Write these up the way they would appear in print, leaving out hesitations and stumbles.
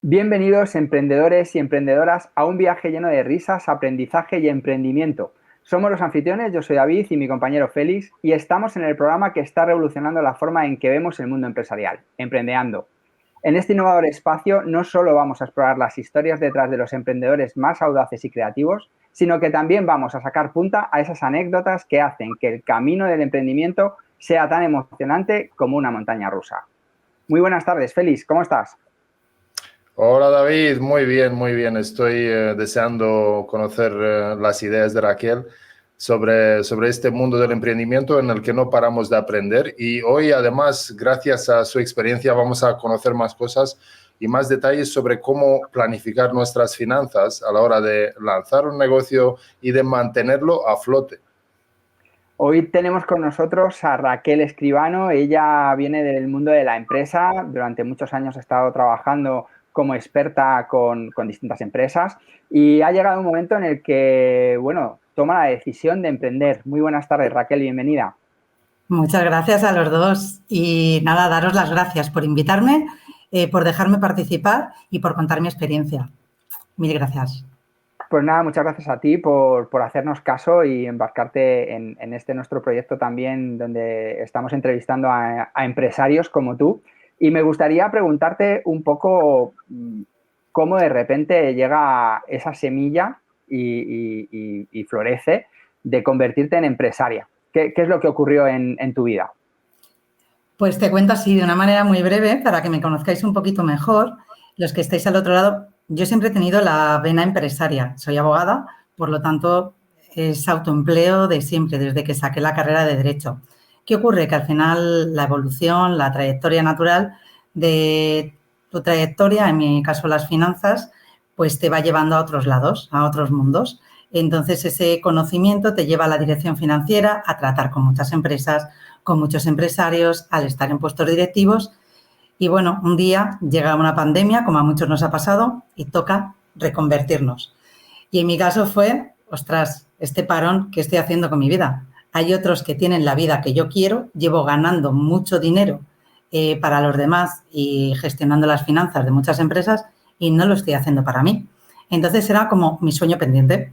Bienvenidos emprendedores y emprendedoras a un viaje lleno de risas, aprendizaje y emprendimiento. Somos los anfitriones, yo soy David y mi compañero Félix, y estamos en el programa que está revolucionando la forma en que vemos el mundo empresarial, Emprendeando. En este innovador espacio no solo vamos a explorar las historias detrás de los emprendedores más audaces y creativos, sino que también vamos a sacar punta a esas anécdotas que hacen que el camino del emprendimiento sea tan emocionante como una montaña rusa. Muy buenas tardes, Félix, ¿cómo estás? Hola David, muy bien, muy bien. Estoy deseando conocer las ideas de Raquel sobre este mundo del emprendimiento en el que no paramos de aprender. Y hoy, además, gracias a su experiencia, vamos a conocer más cosas y más detalles sobre cómo planificar nuestras finanzas a la hora de lanzar un negocio y de mantenerlo a flote. Hoy tenemos con nosotros a Raquel Escribano. Ella viene del mundo de la empresa. Durante muchos años ha estado trabajando como experta con distintas empresas y ha llegado un momento en el que, bueno, toma la decisión de emprender. Muy buenas tardes, Raquel, bienvenida. Muchas gracias a los dos y nada, daros las gracias por invitarme, por dejarme participar y por contar mi experiencia. Mil gracias. Pues nada, muchas gracias a ti por hacernos caso y embarcarte en este nuestro proyecto también, donde estamos entrevistando a empresarios como tú. Y me gustaría preguntarte un poco cómo de repente llega esa semilla y florece de convertirte en empresaria. ¿Qué es lo que ocurrió en tu vida? Pues te cuento así de una manera muy breve para que me conozcáis un poquito mejor. Los que estáis al otro lado, yo siempre he tenido la vena empresaria. Soy abogada, por lo tanto, es autoempleo de siempre, desde que saqué la carrera de Derecho. ¿Qué ocurre? Que al final la evolución, la trayectoria natural de tu trayectoria, en mi caso las finanzas, pues te va llevando a otros lados, a otros mundos. Entonces, ese conocimiento te lleva a la dirección financiera, a tratar con muchas empresas, con muchos empresarios, al estar en puestos directivos. Y bueno, un día llega una pandemia, como a muchos nos ha pasado, y toca reconvertirnos. Y en mi caso fue, ostras, este parón que estoy haciendo con mi vida. Hay otros que tienen la vida que yo quiero, llevo ganando mucho dinero para los demás y gestionando las finanzas de muchas empresas y no lo estoy haciendo para mí. Entonces era como mi sueño pendiente.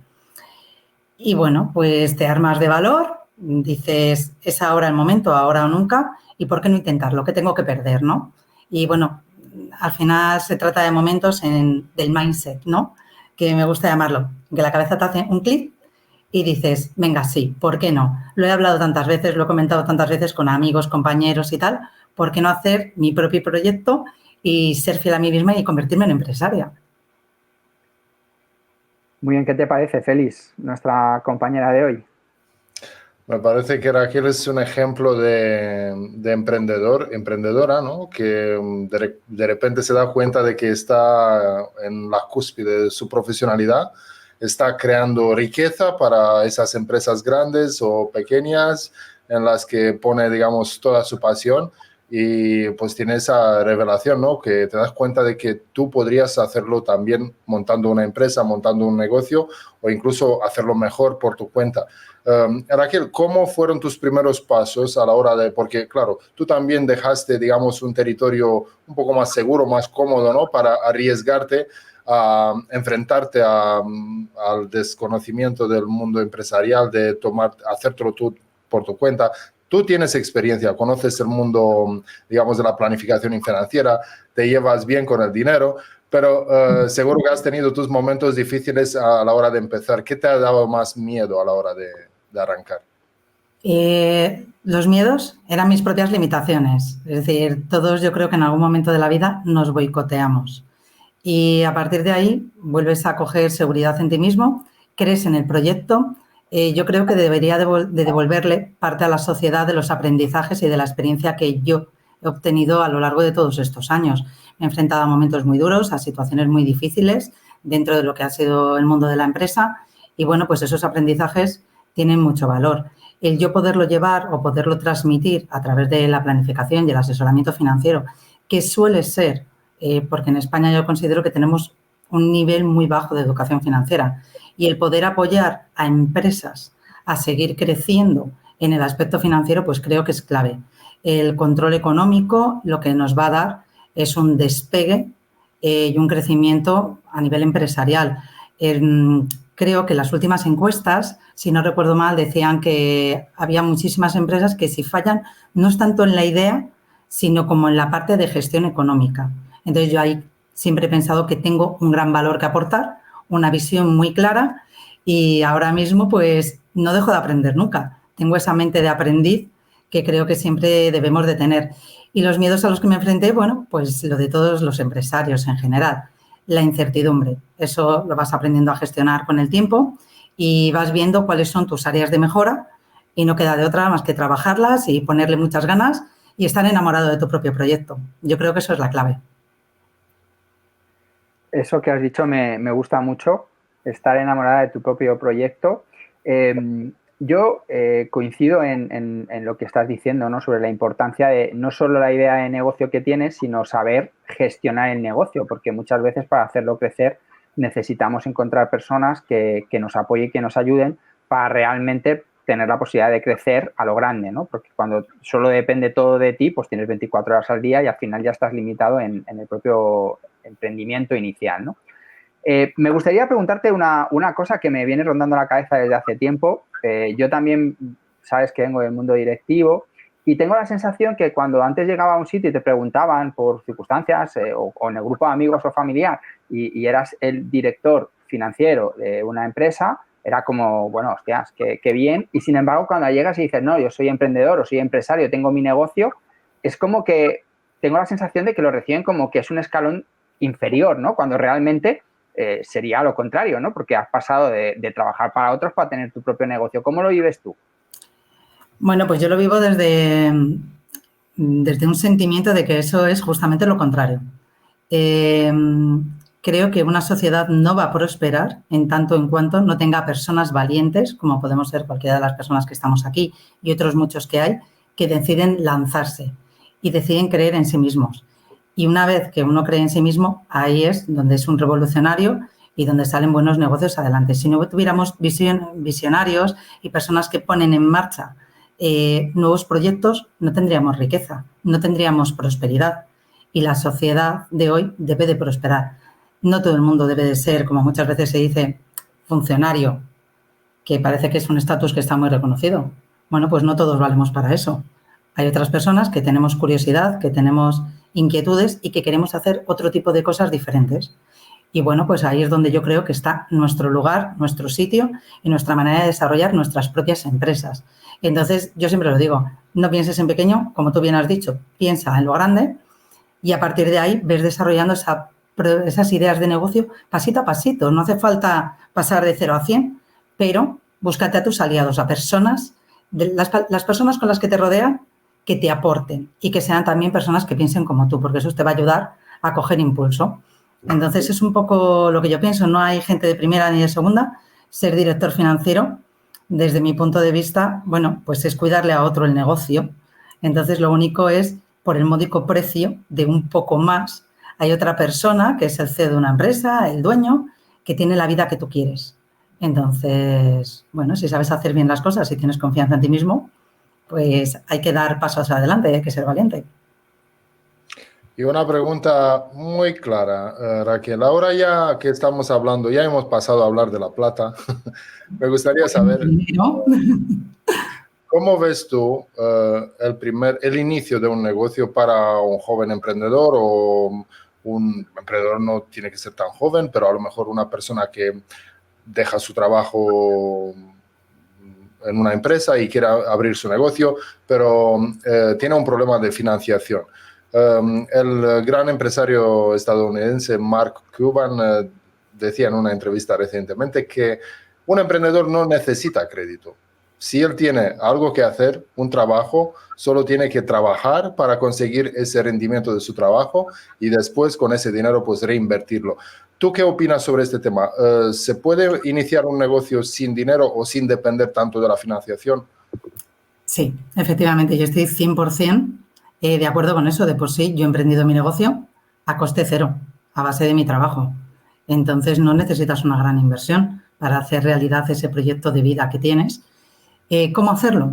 Y bueno, pues te armas de valor, dices, es ahora el momento, ahora o nunca, y ¿por qué no intentarlo? ¿Qué tengo que perder, no? Y bueno, al final se trata de momentos del mindset, ¿no? Que me gusta llamarlo, que la cabeza te hace un clic y dices, venga, sí, ¿por qué no? Lo he hablado tantas veces, lo he comentado tantas veces con amigos, compañeros y tal, ¿por qué no hacer mi propio proyecto y ser fiel a mí misma y convertirme en empresaria? Muy bien, ¿qué te parece, Félix, nuestra compañera de hoy? Me parece que Raquel es un ejemplo de emprendedora, ¿no? Que de repente se da cuenta de que está en la cúspide de su profesionalidad, está creando riqueza para esas empresas grandes o pequeñas en las que pone, digamos, toda su pasión y pues tiene esa revelación, ¿no? Que te das cuenta de que tú podrías hacerlo también montando una empresa, montando un negocio o incluso hacerlo mejor por tu cuenta. Raquel, ¿cómo fueron tus primeros pasos a la hora de, porque claro, tú también dejaste, digamos, un territorio un poco más seguro, más cómodo, ¿no? Para arriesgarte a enfrentarte al desconocimiento del mundo empresarial, de hacértelo tú por tu cuenta. Tú tienes experiencia, conoces el mundo, digamos, de la planificación financiera, te llevas bien con el dinero, pero seguro que has tenido tus momentos difíciles a la hora de empezar. ¿Qué te ha dado más miedo a la hora de arrancar? Los miedos eran mis propias limitaciones. Es decir, todos yo creo que en algún momento de la vida nos boicoteamos. Y a partir de ahí vuelves a coger seguridad en ti mismo, crees en el proyecto. Yo creo que debería de devolverle parte a la sociedad de los aprendizajes y de la experiencia que yo he obtenido a lo largo de todos estos años. Me he enfrentado a momentos muy duros, a situaciones muy difíciles dentro de lo que ha sido el mundo de la empresa y bueno, pues esos aprendizajes tienen mucho valor. El yo poderlo llevar o poderlo transmitir a través de la planificación y el asesoramiento financiero, que suele ser, porque en España yo considero que tenemos un nivel muy bajo de educación financiera, y el poder apoyar a empresas a seguir creciendo en el aspecto financiero, pues creo que es clave. El control económico lo que nos va a dar es un despegue y un crecimiento a nivel empresarial. Creo que las últimas encuestas, si no recuerdo mal, decían que había muchísimas empresas que si fallan no es tanto en la idea, sino como en la parte de gestión económica. Entonces, yo ahí siempre he pensado que tengo un gran valor que aportar, una visión muy clara y ahora mismo pues no dejo de aprender nunca. Tengo esa mente de aprendiz que creo que siempre debemos de tener. Y los miedos a los que me enfrenté, bueno, pues lo de todos los empresarios en general. La incertidumbre, eso lo vas aprendiendo a gestionar con el tiempo y vas viendo cuáles son tus áreas de mejora y no queda de otra más que trabajarlas y ponerle muchas ganas y estar enamorado de tu propio proyecto. Yo creo que eso es la clave. Eso que has dicho me gusta mucho, estar enamorada de tu propio proyecto. Yo coincido en lo que estás diciendo, ¿no? Sobre la importancia de no solo la idea de negocio que tienes, sino saber gestionar el negocio, porque muchas veces para hacerlo crecer necesitamos encontrar personas que nos apoyen, que nos ayuden para realmente tener la posibilidad de crecer a lo grande, ¿no? Porque cuando solo depende todo de ti, pues tienes 24 horas al día y al final ya estás limitado en el propio emprendimiento inicial, ¿no? Me gustaría preguntarte una cosa que me viene rondando la cabeza desde hace tiempo. Yo también, sabes que vengo del mundo directivo y tengo la sensación que cuando antes llegaba a un sitio y te preguntaban por circunstancias o en el grupo de amigos o familiar y eras el director financiero de una empresa, era como, bueno, hostias, qué bien. Y sin embargo, cuando llegas y dices, no, yo soy emprendedor o soy empresario, tengo mi negocio, es como que tengo la sensación de que lo reciben como que es un escalón inferior, ¿no? Cuando realmente sería lo contrario, ¿no? Porque has pasado de trabajar para otros para tener tu propio negocio. ¿Cómo lo vives tú? Bueno, pues yo lo vivo desde un sentimiento de que eso es justamente lo contrario. Creo que una sociedad no va a prosperar en tanto en cuanto no tenga personas valientes, como podemos ser cualquiera de las personas que estamos aquí y otros muchos que hay, que deciden lanzarse y deciden creer en sí mismos. Y una vez que uno cree en sí mismo, ahí es donde es un revolucionario y donde salen buenos negocios adelante. Si no tuviéramos visionarios y personas que ponen en marcha nuevos proyectos, no tendríamos riqueza, no tendríamos prosperidad. Y la sociedad de hoy debe de prosperar. No todo el mundo debe de ser, como muchas veces se dice, funcionario, que parece que es un estatus que está muy reconocido. Bueno, pues no todos valemos para eso. Hay otras personas que tenemos curiosidad, que tenemos inquietudes y que queremos hacer otro tipo de cosas diferentes. Y bueno, pues ahí es donde yo creo que está nuestro lugar, nuestro sitio y nuestra manera de desarrollar nuestras propias empresas. Entonces, yo siempre lo digo, no pienses en pequeño, como tú bien has dicho, piensa en lo grande y a partir de ahí ves desarrollando esas ideas de negocio pasito a pasito. No hace falta pasar de 0 a 100, pero búscate a tus aliados, a personas, las personas con las que te rodean, que te aporten y que sean también personas que piensen como tú, porque eso te va a ayudar a coger impulso. Entonces, es un poco lo que yo pienso. No hay gente de primera ni de segunda. Ser director financiero, desde mi punto de vista, bueno, pues es cuidarle a otro el negocio. Entonces, lo único es, por el módico precio de un poco más, hay otra persona que es el CEO de una empresa, el dueño, que tiene la vida que tú quieres. Entonces, bueno, si sabes hacer bien las cosas y tienes confianza en ti mismo, pues hay que dar pasos adelante, hay que ser valiente. Y una pregunta muy clara, Raquel. Ahora ya que estamos hablando, ya hemos pasado a hablar de la plata. Me gustaría saber, ¿cómo ves tú el inicio de un negocio para un joven emprendedor o un emprendedor no tiene que ser tan joven, pero a lo mejor una persona que deja su trabajo en una empresa y quiere abrir su negocio, pero tiene un problema de financiación? El gran empresario estadounidense Mark Cuban decía en una entrevista recientemente que un emprendedor no necesita crédito. Si él tiene algo que hacer, un trabajo, solo tiene que trabajar para conseguir ese rendimiento de su trabajo y después con ese dinero pues reinvertirlo. ¿Tú qué opinas sobre este tema? ¿Se puede iniciar un negocio sin dinero o sin depender tanto de la financiación? Sí, efectivamente, yo estoy 100% de acuerdo con eso. De por sí, yo he emprendido mi negocio a coste cero, a base de mi trabajo. Entonces, no necesitas una gran inversión para hacer realidad ese proyecto de vida que tienes. ¿Cómo hacerlo?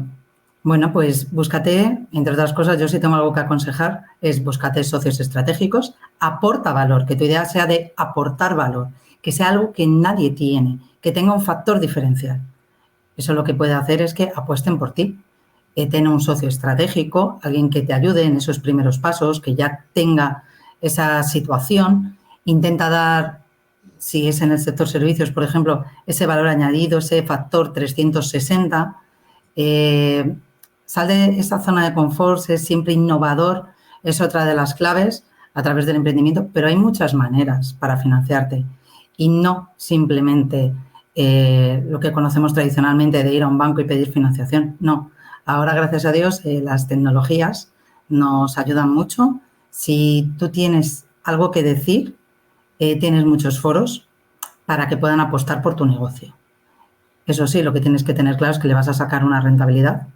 Bueno, pues búscate, entre otras cosas, yo sí tengo algo que aconsejar, es búscate socios estratégicos, aporta valor, que tu idea sea de aportar valor, que sea algo que nadie tiene, que tenga un factor diferencial. Eso lo que puede hacer es que apuesten por ti. Ten un socio estratégico, alguien que te ayude en esos primeros pasos, que ya tenga esa situación, intenta dar, si es en el sector servicios, por ejemplo, ese valor añadido, ese factor 360, sal de esa zona de confort, sé siempre innovador, es otra de las claves a través del emprendimiento, pero hay muchas maneras para financiarte y no simplemente lo que conocemos tradicionalmente de ir a un banco y pedir financiación, no. Ahora, gracias a Dios, las tecnologías nos ayudan mucho. Si tú tienes algo que decir, tienes muchos foros para que puedan apostar por tu negocio. Eso sí, lo que tienes que tener claro es que le vas a sacar una rentabilidad,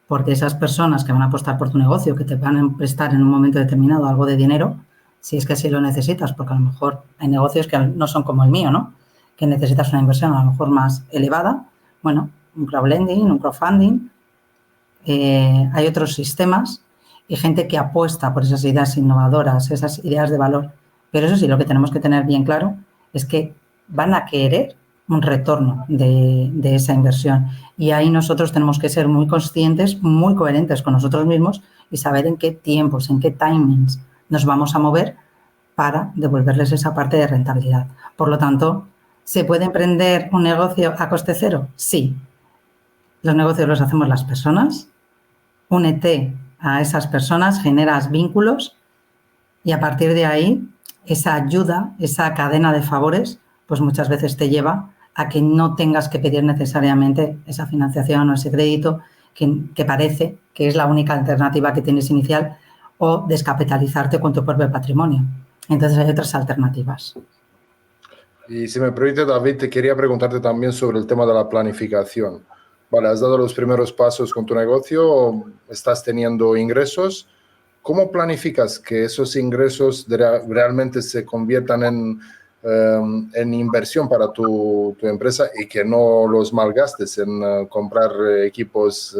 porque esas personas que van a apostar por tu negocio, que te van a prestar en un momento determinado algo de dinero, si es que así lo necesitas, porque a lo mejor hay negocios que no son como el mío, ¿no? Que necesitas una inversión a lo mejor más elevada. Bueno, un crowdlending, un crowdfunding. Hay otros sistemas y gente que apuesta por esas ideas innovadoras, esas ideas de valor. Pero eso sí, lo que tenemos que tener bien claro es que van a querer un retorno de esa inversión. Y ahí nosotros tenemos que ser muy conscientes, muy coherentes con nosotros mismos y saber en qué tiempos, en qué timings nos vamos a mover para devolverles esa parte de rentabilidad. Por lo tanto, ¿se puede emprender un negocio a coste cero? Sí. Los negocios los hacemos las personas. Únete a esas personas, generas vínculos y a partir de ahí esa ayuda, esa cadena de favores, pues muchas veces te lleva a que no tengas que pedir necesariamente esa financiación o ese crédito que parece que es la única alternativa que tienes inicial o descapitalizarte con tu propio patrimonio. Entonces hay otras alternativas. Y si me permite, David, te quería preguntarte también sobre el tema de la planificación. Vale, has dado los primeros pasos con tu negocio, estás teniendo ingresos. ¿Cómo planificas que esos ingresos realmente se conviertan en inversión para tu empresa y que no los malgastes en comprar equipos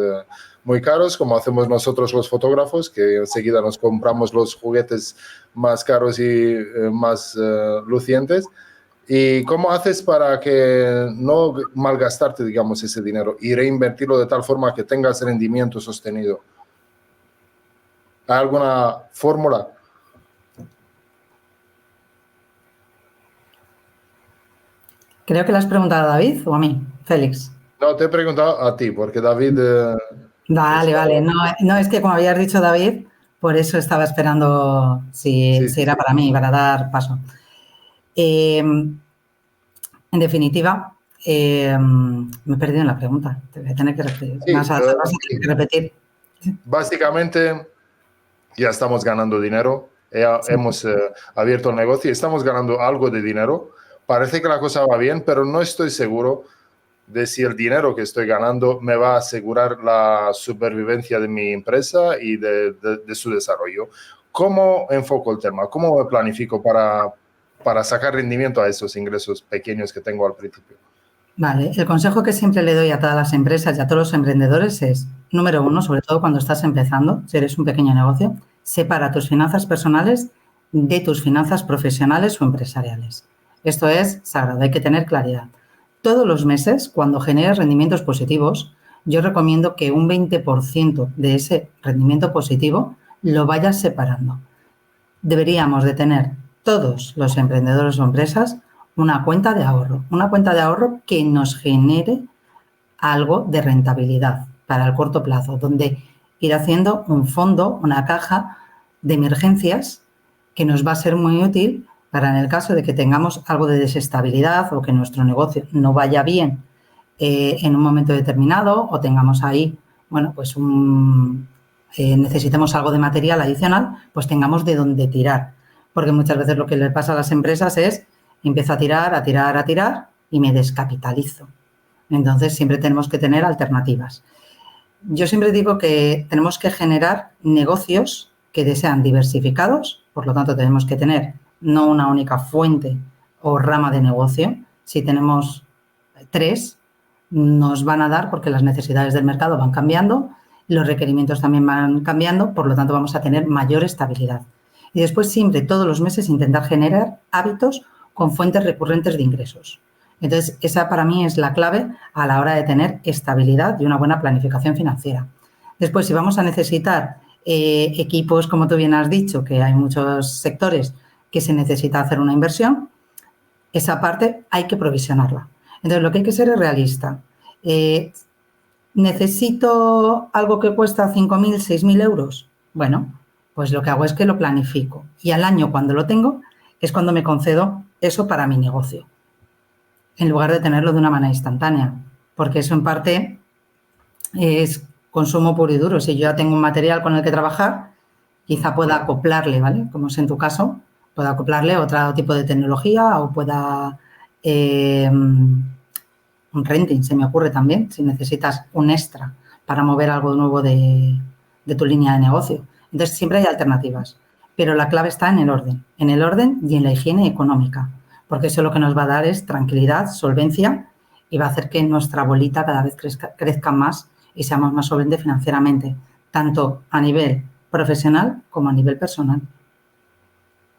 muy caros, como hacemos nosotros los fotógrafos, que enseguida nos compramos los juguetes más caros y más lucientes? ¿Y cómo haces para que no malgastarte, digamos, ese dinero y reinvertirlo de tal forma que tengas rendimiento sostenido? ¿Hay alguna fórmula? Creo que le has preguntado a David o a mí, Félix. No, te he preguntado a ti, porque David... Vale, vale. No, es que como habías dicho David, por eso estaba esperando si era para mí, para dar paso. En definitiva, me he perdido en la pregunta. Te voy a tener que repetir. Vas a tener que repetir. Básicamente, ya estamos ganando dinero. Hemos abierto el negocio y estamos ganando algo de dinero. Parece que la cosa va bien, pero no estoy seguro de si el dinero que estoy ganando me va a asegurar la supervivencia de mi empresa y de su desarrollo. ¿Cómo enfoco el tema? ¿Cómo me planifico para sacar rendimiento a esos ingresos pequeños que tengo al principio? Vale, el consejo que siempre le doy a todas las empresas y a todos los emprendedores es, número uno, sobre todo cuando estás empezando, si eres un pequeño negocio, separa tus finanzas personales de tus finanzas profesionales o empresariales. Esto es sagrado, hay que tener claridad. Todos los meses, cuando generes rendimientos positivos, yo recomiendo que un 20% de ese rendimiento positivo lo vayas separando. Deberíamos de tener todos los emprendedores o empresas una cuenta de ahorro que nos genere algo de rentabilidad para el corto plazo, donde ir haciendo un fondo, una caja de emergencias que nos va a ser muy útil para en el caso de que tengamos algo de desestabilidad o que nuestro negocio no vaya bien en un momento determinado o tengamos ahí, bueno, pues necesitemos algo de material adicional, pues tengamos de dónde tirar. Porque muchas veces lo que le pasa a las empresas es empiezo a tirar y me descapitalizo. Entonces, siempre tenemos que tener alternativas. Yo siempre digo que tenemos que generar negocios que sean diversificados, por lo tanto, tenemos que tener no una única fuente o rama de negocio. Si tenemos 3, nos van a dar porque las necesidades del mercado van cambiando los requerimientos también van cambiando, por lo tanto vamos a tener mayor estabilidad. Y después siempre, todos los meses, intentar generar hábitos con fuentes recurrentes de ingresos. Entonces, esa para mí es la clave a la hora de tener estabilidad y una buena planificación financiera. Después, si vamos a necesitar equipos, como tú bien has dicho, que hay muchos sectores que se necesita hacer una inversión, esa parte hay que provisionarla. Entonces, lo que hay que ser es realista. ¿Necesito algo que cuesta 5.000, 6.000 euros? Bueno, pues lo que hago es que lo planifico. Y al año, cuando lo tengo, es cuando me concedo eso para mi negocio, en lugar de tenerlo de una manera instantánea. Porque eso, en parte, es consumo puro y duro. Si yo ya tengo un material con el que trabajar, quizá pueda acoplarle, ¿vale? Como es en tu caso, pueda acoplarle otro tipo de tecnología o pueda... un renting, se me ocurre también, si necesitas un extra para mover algo nuevo de tu línea de negocio. Entonces, siempre hay alternativas, pero la clave está en el orden y en la higiene económica, porque eso lo que nos va a dar es tranquilidad, solvencia y va a hacer que nuestra bolita cada vez crezca más y seamos más solventes financieramente, tanto a nivel profesional como a nivel personal.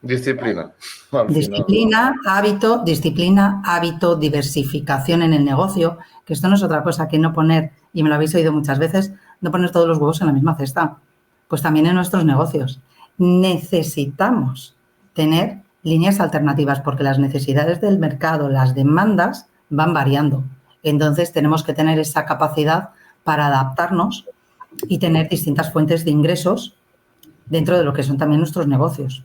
Disciplina. Disciplina, hábito, diversificación en el negocio, que esto no es otra cosa que no poner, y me lo habéis oído muchas veces, no poner todos los huevos en la misma cesta. Pues también en nuestros negocios. Necesitamos tener líneas alternativas porque las necesidades del mercado, las demandas van variando. Entonces tenemos que tener esa capacidad para adaptarnos y tener distintas fuentes de ingresos dentro de lo que son también nuestros negocios.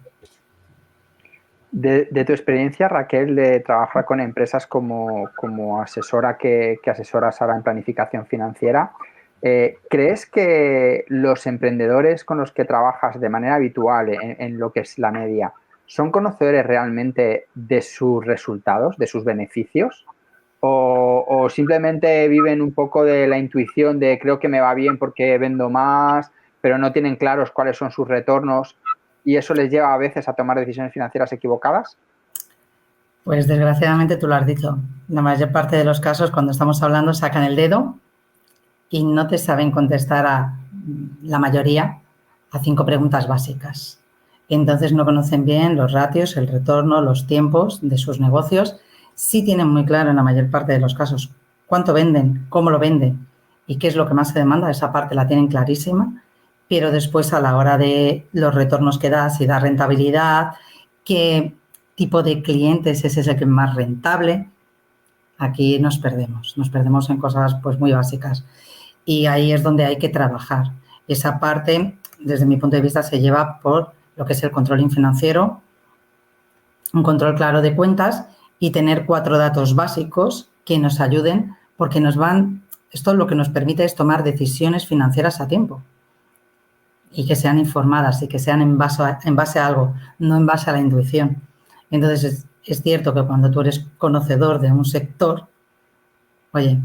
De tu experiencia, Raquel, de trabajar con empresas como asesora que asesoras ahora en planificación financiera, ¿crees que los emprendedores con los que trabajas de manera habitual en lo que es la media son conocedores realmente de sus resultados, de sus beneficios? ¿O simplemente viven un poco de la intuición de creo que me va bien porque vendo más, pero no tienen claros cuáles son sus retornos? ¿Y eso les lleva a veces a tomar decisiones financieras equivocadas? Pues desgraciadamente tú lo has dicho. La mayor parte de los casos, cuando estamos hablando, sacan el dedo y no te saben contestar la mayoría a 5 preguntas básicas. Entonces no conocen bien los ratios, el retorno, los tiempos de sus negocios. Sí tienen muy claro en la mayor parte de los casos cuánto venden, cómo lo venden y qué es lo que más se demanda. Esa parte la tienen clarísima. Pero después, a la hora de los retornos que da, si da rentabilidad, qué tipo de clientes es ese que es más rentable, aquí nos perdemos en cosas pues muy básicas. Y ahí es donde hay que trabajar. Esa parte, desde mi punto de vista, se lleva por lo que es el control financiero, un control claro de cuentas y tener 4 datos básicos que nos ayuden porque esto lo que nos permite es tomar decisiones financieras a tiempo. Y que sean informadas y que sean en base a algo, no en base a la intuición. Entonces, es cierto que cuando tú eres conocedor de un sector, oye,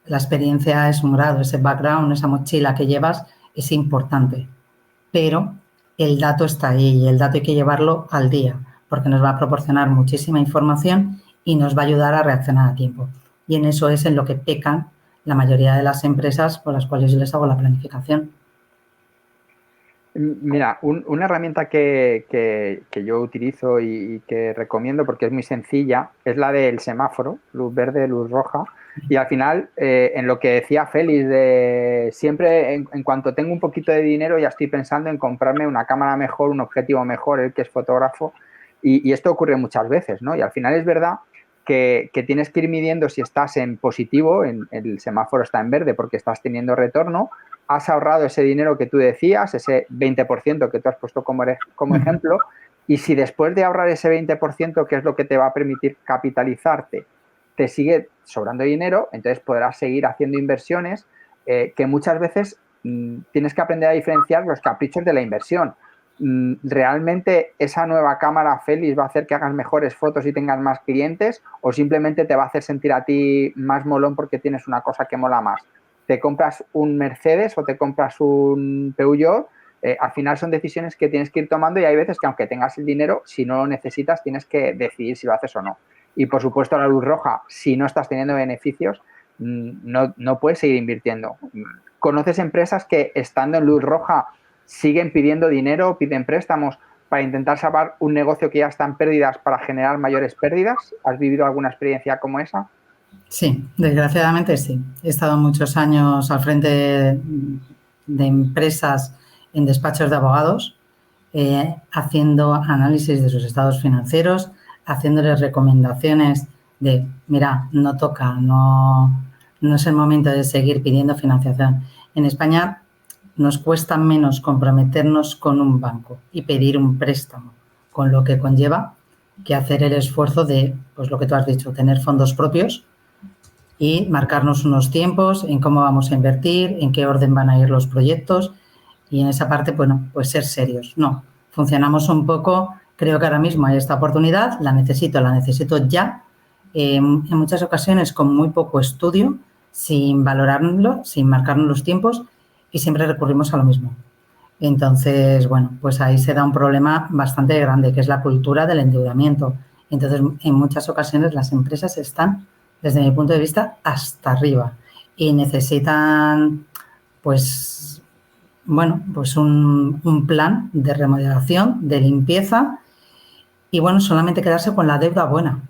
la experiencia es un grado, ese background, esa mochila que llevas es importante, pero el dato está ahí y el dato hay que llevarlo al día porque nos va a proporcionar muchísima información y nos va a ayudar a reaccionar a tiempo. Y en eso es en lo que pecan la mayoría de las empresas con las cuales yo les hago la planificación. Mira, una herramienta que yo utilizo y que recomiendo porque es muy sencilla es la del semáforo, luz verde, luz roja. Y al final, en lo que decía Félix, de siempre en cuanto tengo un poquito de dinero ya estoy pensando en comprarme una cámara mejor, un objetivo mejor, él que es fotógrafo. Y esto ocurre muchas veces, ¿no? Y al final es verdad que tienes que ir midiendo si estás en positivo, el semáforo está en verde porque estás teniendo retorno, has ahorrado ese dinero que tú decías, ese 20% que tú has puesto como ejemplo, y si después de ahorrar ese 20%, que es lo que te va a permitir capitalizarte, te sigue sobrando dinero, entonces podrás seguir haciendo inversiones que muchas veces tienes que aprender a diferenciar los caprichos de la inversión. ¿Realmente esa nueva cámara, Félix, va a hacer que hagas mejores fotos y tengas más clientes o simplemente te va a hacer sentir a ti más molón porque tienes una cosa que mola más? ¿Te compras un Mercedes o te compras un Peugeot? Al final son decisiones que tienes que ir tomando y hay veces que aunque tengas el dinero, si no lo necesitas, tienes que decidir si lo haces o no. Y por supuesto la luz roja, si no estás teniendo beneficios, no puedes seguir invirtiendo. ¿Conoces empresas que, estando en luz roja, siguen pidiendo dinero, piden préstamos para intentar salvar un negocio que ya está en pérdidas para generar mayores pérdidas? ¿Has vivido alguna experiencia como esa? Sí, desgraciadamente sí. He estado muchos años al frente de empresas en despachos de abogados, haciendo análisis de sus estados financieros, haciéndoles recomendaciones de, mira, no toca, no es el momento de seguir pidiendo financiación. En España nos cuesta menos comprometernos con un banco y pedir un préstamo, con lo que conlleva que hacer el esfuerzo de, pues lo que tú has dicho, tener fondos propios y marcarnos unos tiempos en cómo vamos a invertir, en qué orden van a ir los proyectos y en esa parte, bueno, pues ser serios. No, funcionamos un poco, creo que ahora mismo hay esta oportunidad, la necesito ya, en muchas ocasiones con muy poco estudio, sin valorarlo, sin marcarnos los tiempos y siempre recurrimos a lo mismo. Entonces, bueno, pues ahí se da un problema bastante grande, que es la cultura del endeudamiento. Entonces, en muchas ocasiones las empresas están, desde mi punto de vista, hasta arriba y necesitan, pues, bueno, pues un plan de remodelación, de limpieza y, bueno, solamente quedarse con la deuda buena,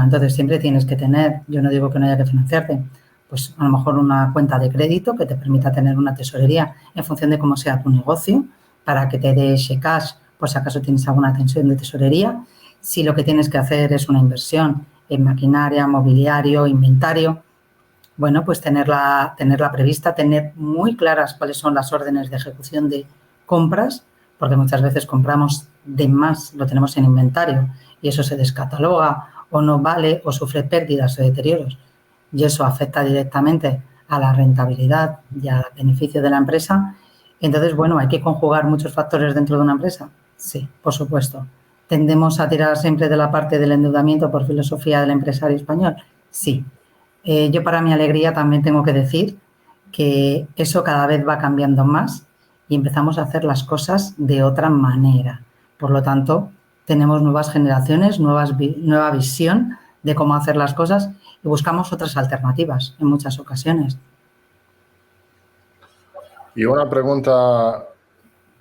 Entonces, siempre tienes que tener, yo no digo que no haya que financiarte, pues a lo mejor una cuenta de crédito que te permita tener una tesorería en función de cómo sea tu negocio, para que te dé ese cash por si acaso tienes alguna tensión de tesorería. Si lo que tienes que hacer es una inversión en maquinaria, mobiliario, inventario, bueno, pues tenerla prevista, tener muy claras cuáles son las órdenes de ejecución de compras, porque muchas veces compramos de más, lo tenemos en inventario y eso se descataloga o no vale o sufre pérdidas o deterioros. Y eso afecta directamente a la rentabilidad y al beneficio de la empresa. Entonces, bueno, ¿hay que conjugar muchos factores dentro de una empresa? Sí, por supuesto. ¿Tendemos a tirar siempre de la parte del endeudamiento por filosofía del empresario español? Sí. Yo, para mi alegría, también tengo que decir que eso cada vez va cambiando más y empezamos a hacer las cosas de otra manera. Por lo tanto, tenemos nuevas generaciones, nueva visión de cómo hacer las cosas y buscamos otras alternativas en muchas ocasiones. Y una pregunta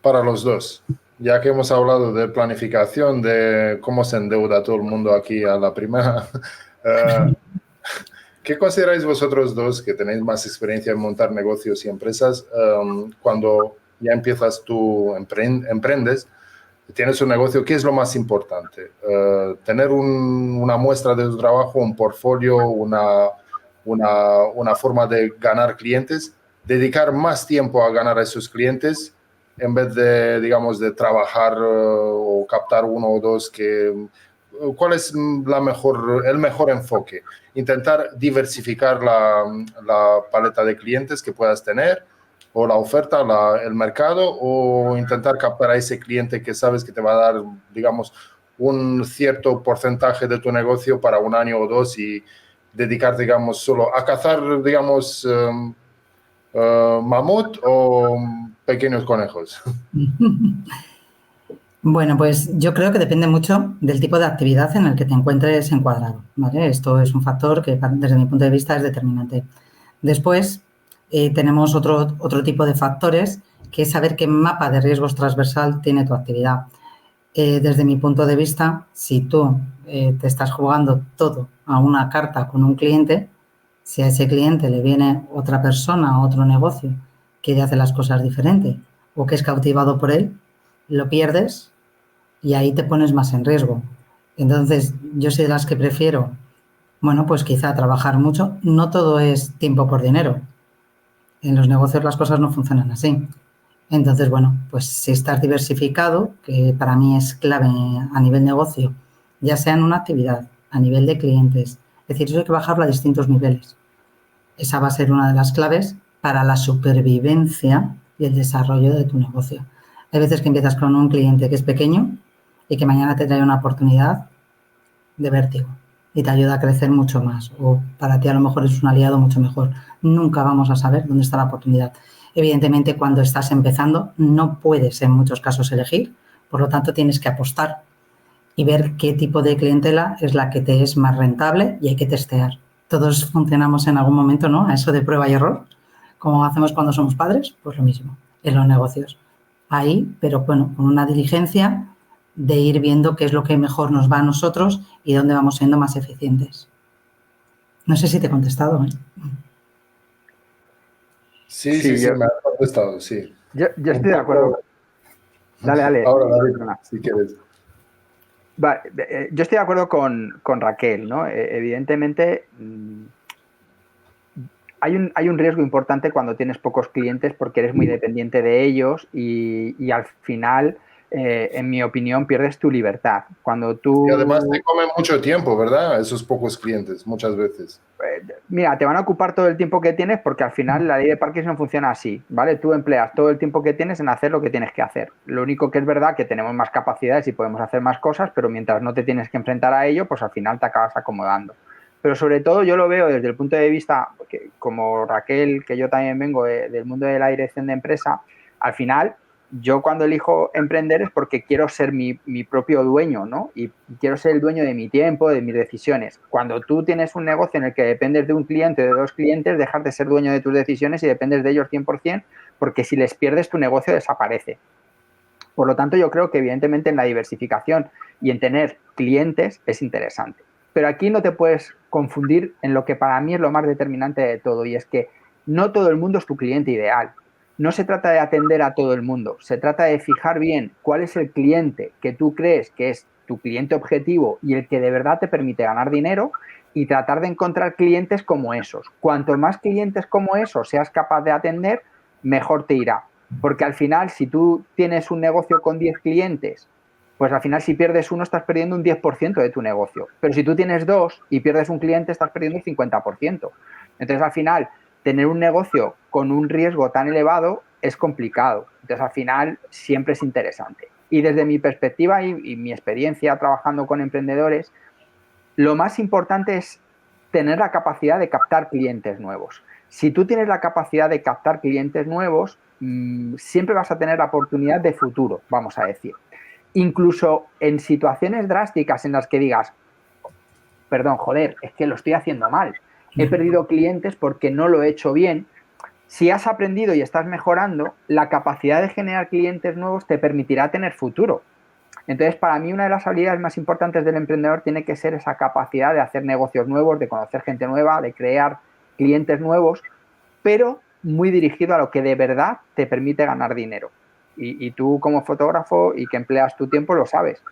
para los dos. Ya que hemos hablado de planificación, de cómo se endeuda todo el mundo aquí a la primera, ¿qué consideráis vosotros dos, que tenéis más experiencia en montar negocios y empresas, cuando ya empiezas tú, emprendes, tienes un negocio, ¿qué es lo más importante? ¿Tener una muestra de tu trabajo, un portfolio, una forma de ganar clientes? ¿Dedicar más tiempo a ganar a esos clientes en vez de, digamos, de trabajar o captar uno o dos? ¿Cuál es el mejor enfoque? ¿Intentar diversificar la paleta de clientes que puedas tener, o la oferta, el mercado, o intentar captar a ese cliente que sabes que te va a dar, digamos, un cierto porcentaje de tu negocio para un año o dos y dedicar, digamos, solo a cazar, digamos, mamut o pequeños conejos? Bueno, pues yo creo que depende mucho del tipo de actividad en el que te encuentres encuadrado, ¿vale? Esto es un factor que, desde mi punto de vista, es determinante. Después, tenemos otro tipo de factores, que es saber qué mapa de riesgos transversal tiene tu actividad. Desde mi punto de vista, si tú te estás jugando todo a una carta con un cliente, si a ese cliente le viene otra persona, otro negocio que hace las cosas diferente o que es cautivado por él, lo pierdes y ahí te pones más en riesgo. Entonces, yo soy de las que prefiero, bueno, pues quizá trabajar mucho. No todo es tiempo por dinero. En los negocios las cosas no funcionan así. Entonces, bueno, pues si estás diversificado, que para mí es clave a nivel negocio, ya sea en una actividad, a nivel de clientes, es decir, eso hay que bajarlo a distintos niveles. Esa va a ser una de las claves para la supervivencia y el desarrollo de tu negocio. Hay veces que empiezas con un cliente que es pequeño y que mañana te trae una oportunidad de vértigo y te ayuda a crecer mucho más, o para ti a lo mejor es un aliado mucho mejor. Nunca vamos a saber dónde está la oportunidad. Evidentemente, cuando estás empezando no puedes en muchos casos elegir, por lo tanto tienes que apostar y ver qué tipo de clientela es la que te es más rentable y hay que testear. Todos funcionamos en algún momento, ¿no?, a eso de prueba y error. como hacemos cuando somos padres, pues lo mismo en los negocios. Ahí, pero bueno, con una diligencia de ir viendo qué es lo que mejor nos va a nosotros y dónde vamos siendo más eficientes. No sé si te he contestado, ¿eh? Sí, me has contestado, sí. Yo estoy de acuerdo. Dale. Ahora, David, si quieres. Vale, yo estoy de acuerdo con Raquel, ¿no? Evidentemente, hay un riesgo importante cuando tienes pocos clientes porque eres muy dependiente de ellos y al final, en mi opinión, pierdes tu libertad. Cuando tú... Y además te comen mucho tiempo, ¿verdad? Esos pocos clientes, muchas veces. Mira, te van a ocupar todo el tiempo que tienes porque al final la ley de Parkinson funciona así, ¿vale? Tú empleas todo el tiempo que tienes en hacer lo que tienes que hacer. Lo único que es verdad que tenemos más capacidades y podemos hacer más cosas, pero mientras no te tienes que enfrentar a ello, pues al final te acabas acomodando. Pero sobre todo yo lo veo desde el punto de vista, que, como Raquel, que yo también vengo del mundo de la dirección de empresa, al final yo cuando elijo emprender es porque quiero ser mi propio dueño, ¿no? Y quiero ser el dueño de mi tiempo, de mis decisiones. Cuando tú tienes un negocio en el que dependes de un cliente o de dos clientes, dejas de ser dueño de tus decisiones y dependes de ellos 100%, porque si les pierdes, tu negocio desaparece. Por lo tanto, yo creo que evidentemente en la diversificación y en tener clientes es interesante. Pero aquí no te puedes confundir en lo que para mí es lo más determinante de todo, y es que no todo el mundo es tu cliente ideal. No se trata de atender a todo el mundo, se trata de fijar bien cuál es el cliente que tú crees que es tu cliente objetivo y el que de verdad te permite ganar dinero, y tratar de encontrar clientes como esos. Cuanto más clientes como esos seas capaz de atender, mejor te irá. Porque al final, si tú tienes un negocio con 10 clientes, pues al final si pierdes uno estás perdiendo un 10% de tu negocio. Pero si tú tienes dos y pierdes un cliente estás perdiendo el 50%. Entonces al final tener un negocio con un riesgo tan elevado es complicado. Entonces al final siempre es interesante. Y desde mi perspectiva y mi experiencia trabajando con emprendedores, lo más importante es tener la capacidad de captar clientes nuevos. Si tú tienes la capacidad de captar clientes nuevos, siempre vas a tener la oportunidad de futuro, vamos a decir. Incluso en situaciones drásticas en las que digas, perdón, joder, es que lo estoy haciendo mal, he perdido clientes porque no lo he hecho bien. Si has aprendido y estás mejorando, la capacidad de generar clientes nuevos te permitirá tener futuro. Entonces, para mí, una de las habilidades más importantes del emprendedor tiene que ser esa capacidad de hacer negocios nuevos, de conocer gente nueva, de crear clientes nuevos, pero muy dirigido a lo que de verdad te permite ganar dinero. Y tú, como fotógrafo y que empleas tu tiempo, lo sabes.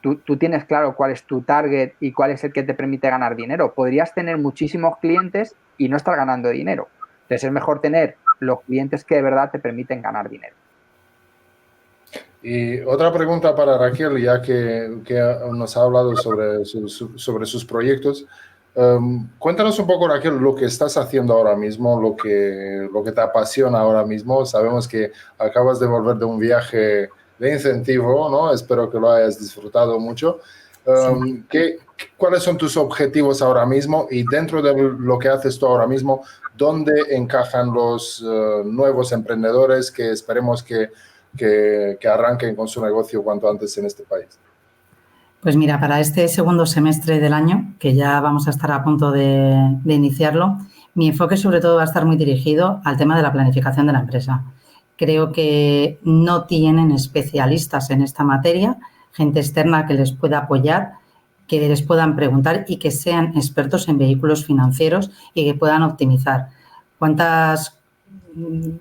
Tú tienes claro cuál es tu target y cuál es el que te permite ganar dinero. Podrías tener muchísimos clientes y no estar ganando dinero. Entonces, es mejor tener los clientes que de verdad te permiten ganar dinero. Y otra pregunta para Raquel, ya que nos ha hablado sobre sus proyectos. Cuéntanos un poco, Raquel, lo que estás haciendo ahora mismo, lo que te apasiona ahora mismo. Sabemos que acabas de volver de un viaje de incentivo, ¿no? Espero que lo hayas disfrutado mucho. ¿Cuáles son tus objetivos ahora mismo? Y dentro de lo que haces tú ahora mismo, ¿dónde encajan los nuevos emprendedores que esperemos que arranquen con su negocio cuanto antes en este país? Pues mira, para este segundo semestre del año, que ya vamos a estar a punto de iniciarlo, mi enfoque sobre todo va a estar muy dirigido al tema de la planificación de la empresa. Creo que no tienen especialistas en esta materia, gente externa que les pueda apoyar, que les puedan preguntar y que sean expertos en vehículos financieros y que puedan optimizar. ¿Cuántas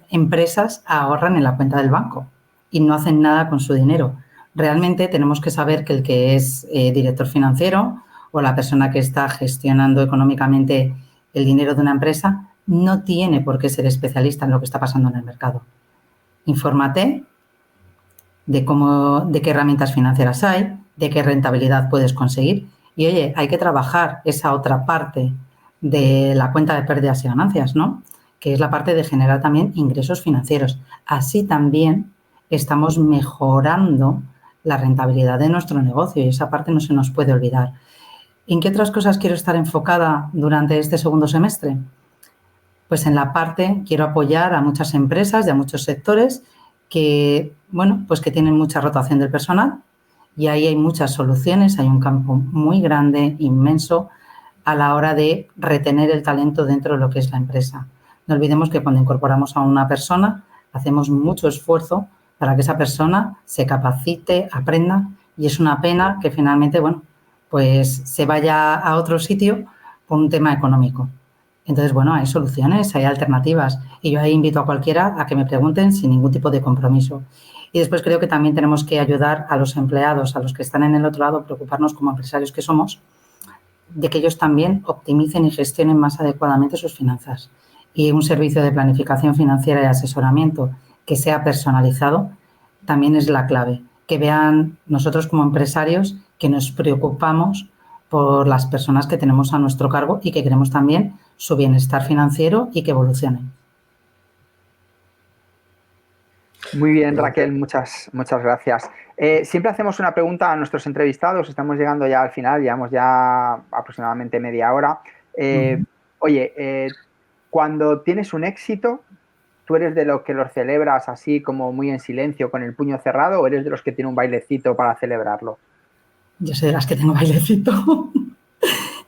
empresas ahorran en la cuenta del banco y no hacen nada con su dinero? Realmente tenemos que saber que el que es director financiero o la persona que está gestionando económicamente el dinero de una empresa no tiene por qué ser especialista en lo que está pasando en el mercado. Infórmate de qué herramientas financieras hay, de qué rentabilidad puedes conseguir. Y, oye, hay que trabajar esa otra parte de la cuenta de pérdidas y ganancias, ¿no? Que es la parte de generar también ingresos financieros. Así también estamos mejorando la rentabilidad de nuestro negocio y esa parte no se nos puede olvidar. ¿En qué otras cosas quiero estar enfocada durante este segundo semestre? Pues en la parte, quiero apoyar a muchas empresas y a muchos sectores que, bueno, pues que tienen mucha rotación del personal y ahí hay muchas soluciones, hay un campo muy grande, inmenso, a la hora de retener el talento dentro de lo que es la empresa. no olvidemos que cuando incorporamos a una persona hacemos mucho esfuerzo para que esa persona se capacite, aprenda, y es una pena que finalmente, bueno, pues se vaya a otro sitio por un tema económico. Entonces, bueno, hay soluciones, hay alternativas, y yo ahí invito a cualquiera a que me pregunten sin ningún tipo de compromiso. Y después creo que también tenemos que ayudar a los empleados, a los que están en el otro lado, preocuparnos como empresarios que somos, de que ellos también optimicen y gestionen más adecuadamente sus finanzas. Y un servicio de planificación financiera y asesoramiento que sea personalizado también es la clave. Que vean nosotros como empresarios que nos preocupamos por las personas que tenemos a nuestro cargo y que queremos también su bienestar financiero y que evolucionen. Muy bien, Raquel, muchas gracias. Siempre hacemos una pregunta a nuestros entrevistados, estamos llegando ya al final, llevamos ya aproximadamente media hora. Oye, cuando tienes un éxito, ¿tú eres de los que los celebras así como muy en silencio, con el puño cerrado, o eres de los que tiene un bailecito para celebrarlo? Yo soy de las que tengo bailecito.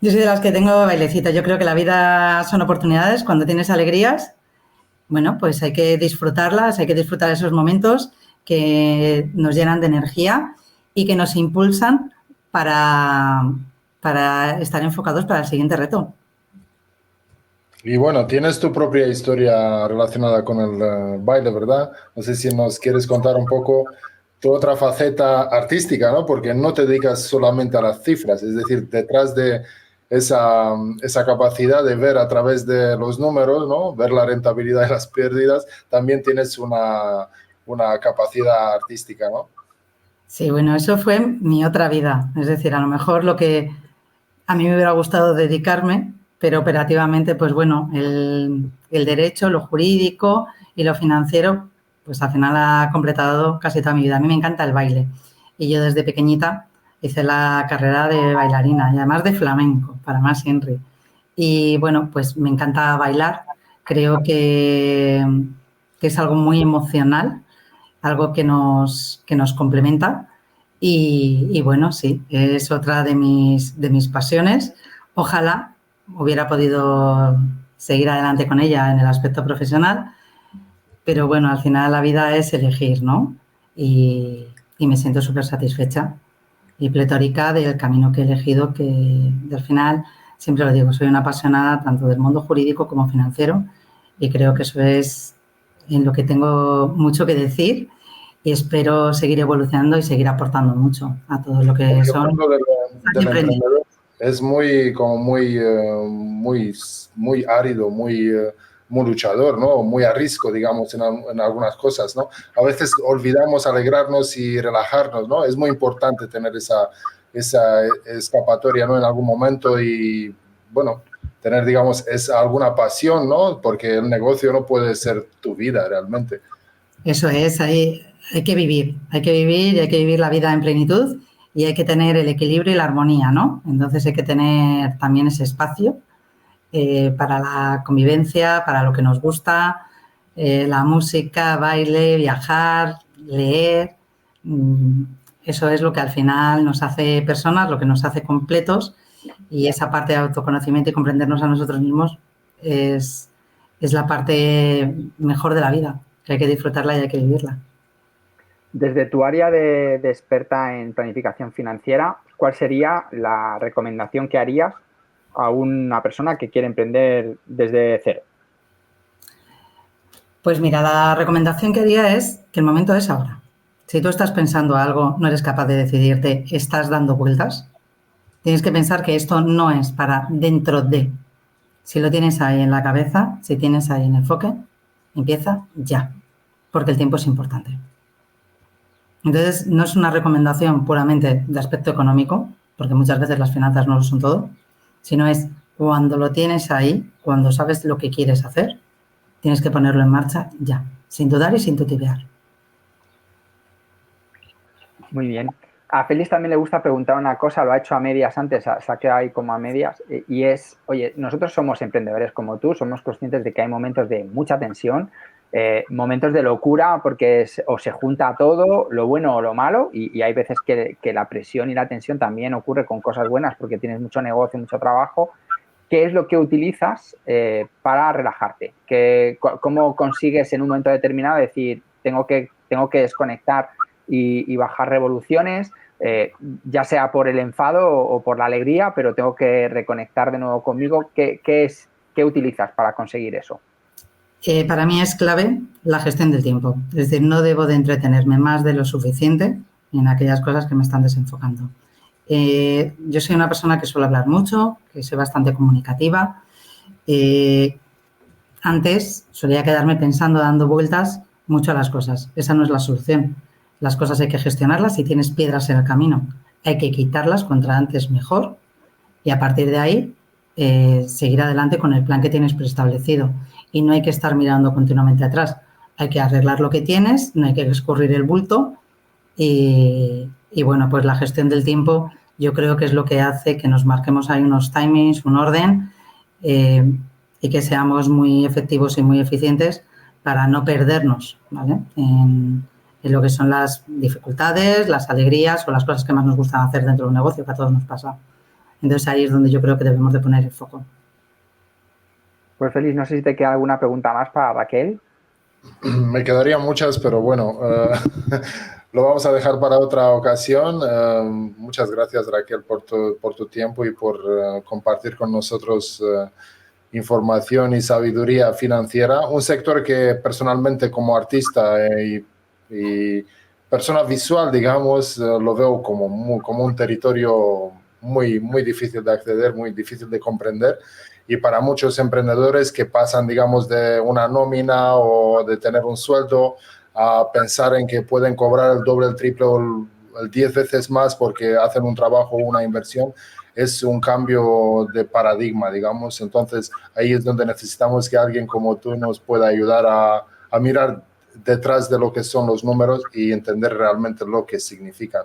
Yo soy de las que tengo bailecito. Yo creo que la vida son oportunidades. Cuando tienes alegrías, bueno, pues hay que disfrutarlas, hay que disfrutar esos momentos que nos llenan de energía y que nos impulsan para estar enfocados para el siguiente reto. Y bueno, tienes tu propia historia relacionada con el baile, ¿verdad? No sé si nos quieres contar un poco tu otra faceta artística, ¿no? Porque no te dedicas solamente a las cifras, es decir, detrás de esa capacidad de ver a través de los números, ¿no? Ver la rentabilidad y las pérdidas, también tienes una capacidad artística, ¿no? Sí, bueno, eso fue mi otra vida. Es decir, a lo mejor lo que a mí me hubiera gustado dedicarme, pero operativamente, pues bueno, el derecho, lo jurídico y lo financiero, pues al final ha completado casi toda mi vida. A mí me encanta el baile y yo desde pequeñita hice la carrera de bailarina y además de flamenco, para más Henry. Y bueno, pues me encanta bailar. Creo que es algo muy emocional, algo que nos complementa. Y bueno, sí, es otra de mis pasiones. Ojalá hubiera podido seguir adelante con ella en el aspecto profesional, pero bueno, al final la vida es elegir, ¿no? Y me siento súper satisfecha y pletórica del camino que he elegido, que al final, siempre lo digo, soy una apasionada tanto del mundo jurídico como financiero y creo que eso es en lo que tengo mucho que decir y espero seguir evolucionando y seguir aportando mucho a todo lo que son. Del emprendedor es muy, como muy árido, muy luchador, ¿no? Muy a riesgo, digamos, en algunas cosas, ¿no? A veces olvidamos alegrarnos y relajarnos, ¿no? Es muy importante tener esa escapatoria, ¿no? En algún momento y, bueno, tener, digamos, alguna pasión, ¿no? Porque el negocio no puede ser tu vida realmente. Eso es, hay que vivir y hay que vivir la vida en plenitud y hay que tener el equilibrio y la armonía, ¿no? Entonces hay que tener también ese espacio para la convivencia, para lo que nos gusta, la música, baile, viajar, leer. Eso es lo que al final nos hace personas, lo que nos hace completos, y esa parte de autoconocimiento y comprendernos a nosotros mismos es la parte mejor de la vida, que hay que disfrutarla y hay que vivirla. Desde tu área de experta en planificación financiera, ¿cuál sería la recomendación que harías a una persona que quiere emprender desde cero? Pues mira, la recomendación que haría es que el momento es ahora. Si tú estás pensando algo, no eres capaz de decidirte, estás dando vueltas, tienes que pensar que esto no es para dentro de. Si lo tienes ahí en la cabeza, si tienes ahí en el enfoque, empieza ya, porque el tiempo es importante. Entonces, no es una recomendación puramente de aspecto económico, porque muchas veces las finanzas no lo son todo, sino es cuando lo tienes ahí, cuando sabes lo que quieres hacer, tienes que ponerlo en marcha ya, sin dudar y sin titubear. Muy bien. A Félix también le gusta preguntar una cosa, lo ha hecho a medias antes, se ha quedado ahí como a medias, y es, oye, nosotros somos emprendedores como tú, somos conscientes de que hay momentos de mucha tensión, momentos de locura porque o se junta todo, lo bueno o lo malo, y hay veces que la presión y la tensión también ocurre con cosas buenas porque tienes mucho negocio, mucho trabajo, ¿qué es lo que utilizas para relajarte? ¿Cómo consigues en un momento determinado decir, tengo que desconectar y bajar revoluciones, ya sea por el enfado o por la alegría, pero tengo que reconectar de nuevo conmigo? ¿Qué utilizas para conseguir eso? Para mí es clave la gestión del tiempo. Es decir, no debo de entretenerme más de lo suficiente en aquellas cosas que me están desenfocando. Yo soy una persona que suele hablar mucho, que soy bastante comunicativa. Antes solía quedarme pensando, dando vueltas mucho a las cosas. Esa no es la solución. Las cosas hay que gestionarlas. Si tienes piedras en el camino, hay que quitarlas, cuanto antes mejor, y a partir de ahí seguir adelante con el plan que tienes preestablecido. Y no hay que estar mirando continuamente atrás. Hay que arreglar lo que tienes, no hay que escurrir el bulto y bueno, pues la gestión del tiempo yo creo que es lo que hace que nos marquemos ahí unos timings, un orden y que seamos muy efectivos y muy eficientes para no perdernos, ¿vale? En lo que son las dificultades, las alegrías o las cosas que más nos gustan hacer dentro de un negocio, que a todos nos pasa. Entonces ahí es donde yo creo que debemos de poner el foco. Pues Félix, no sé si te queda alguna pregunta más para Raquel. Me quedarían muchas, pero bueno, lo vamos a dejar para otra ocasión. Muchas gracias, Raquel, por tu tiempo y por compartir con nosotros información y sabiduría financiera. Un sector que personalmente como artista y persona visual, digamos, lo veo como un territorio muy, muy difícil de acceder, muy difícil de comprender. Y para muchos emprendedores que pasan, digamos, de una nómina o de tener un sueldo a pensar en que pueden cobrar el doble, el triple o el 10 veces más porque hacen un trabajo o una inversión, es un cambio de paradigma, digamos. Entonces, ahí es donde necesitamos que alguien como tú nos pueda ayudar a mirar detrás de lo que son los números y entender realmente lo que significan.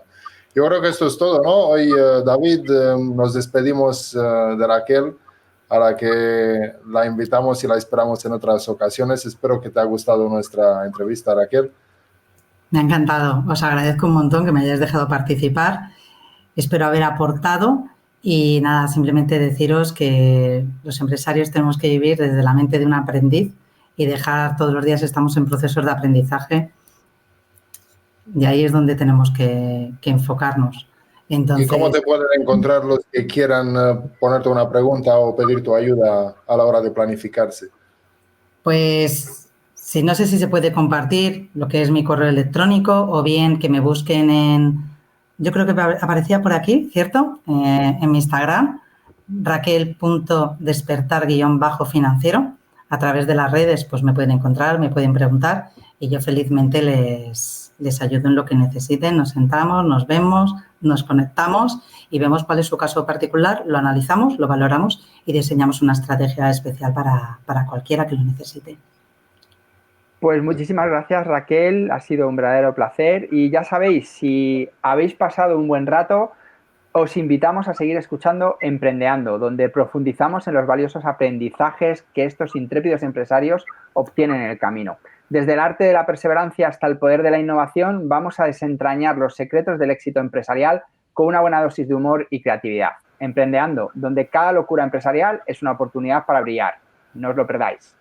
Yo creo que esto es todo, ¿no? Hoy, David, nos despedimos de Raquel, a la que la invitamos y la esperamos en otras ocasiones. Espero que te haya gustado nuestra entrevista, Raquel. Me ha encantado. Os agradezco un montón que me hayáis dejado participar. Espero haber aportado y nada, simplemente deciros que los empresarios tenemos que vivir desde la mente de un aprendiz y dejar todos los días estamos en procesos de aprendizaje y ahí es donde tenemos que enfocarnos. Entonces, ¿y cómo te pueden encontrar los que quieran ponerte una pregunta o pedir tu ayuda a la hora de planificarse? Pues si no sé si se puede compartir lo que es mi correo electrónico o bien que me busquen yo creo que aparecía por aquí, ¿cierto? En mi Instagram, raquel.despertar_financiero. A través de las redes pues me pueden encontrar, me pueden preguntar y yo felizmente les ayudo en lo que necesiten. Nos sentamos, nos vemos, nos conectamos y vemos cuál es su caso particular, lo analizamos, lo valoramos y diseñamos una estrategia especial para cualquiera que lo necesite. Pues muchísimas gracias, Raquel. Ha sido un verdadero placer. Y ya sabéis, si habéis pasado un buen rato, os invitamos a seguir escuchando Emprendeando, donde profundizamos en los valiosos aprendizajes que estos intrépidos empresarios obtienen en el camino. Desde el arte de la perseverancia hasta el poder de la innovación, vamos a desentrañar los secretos del éxito empresarial con una buena dosis de humor y creatividad. Emprendeando, donde cada locura empresarial es una oportunidad para brillar. No os lo perdáis.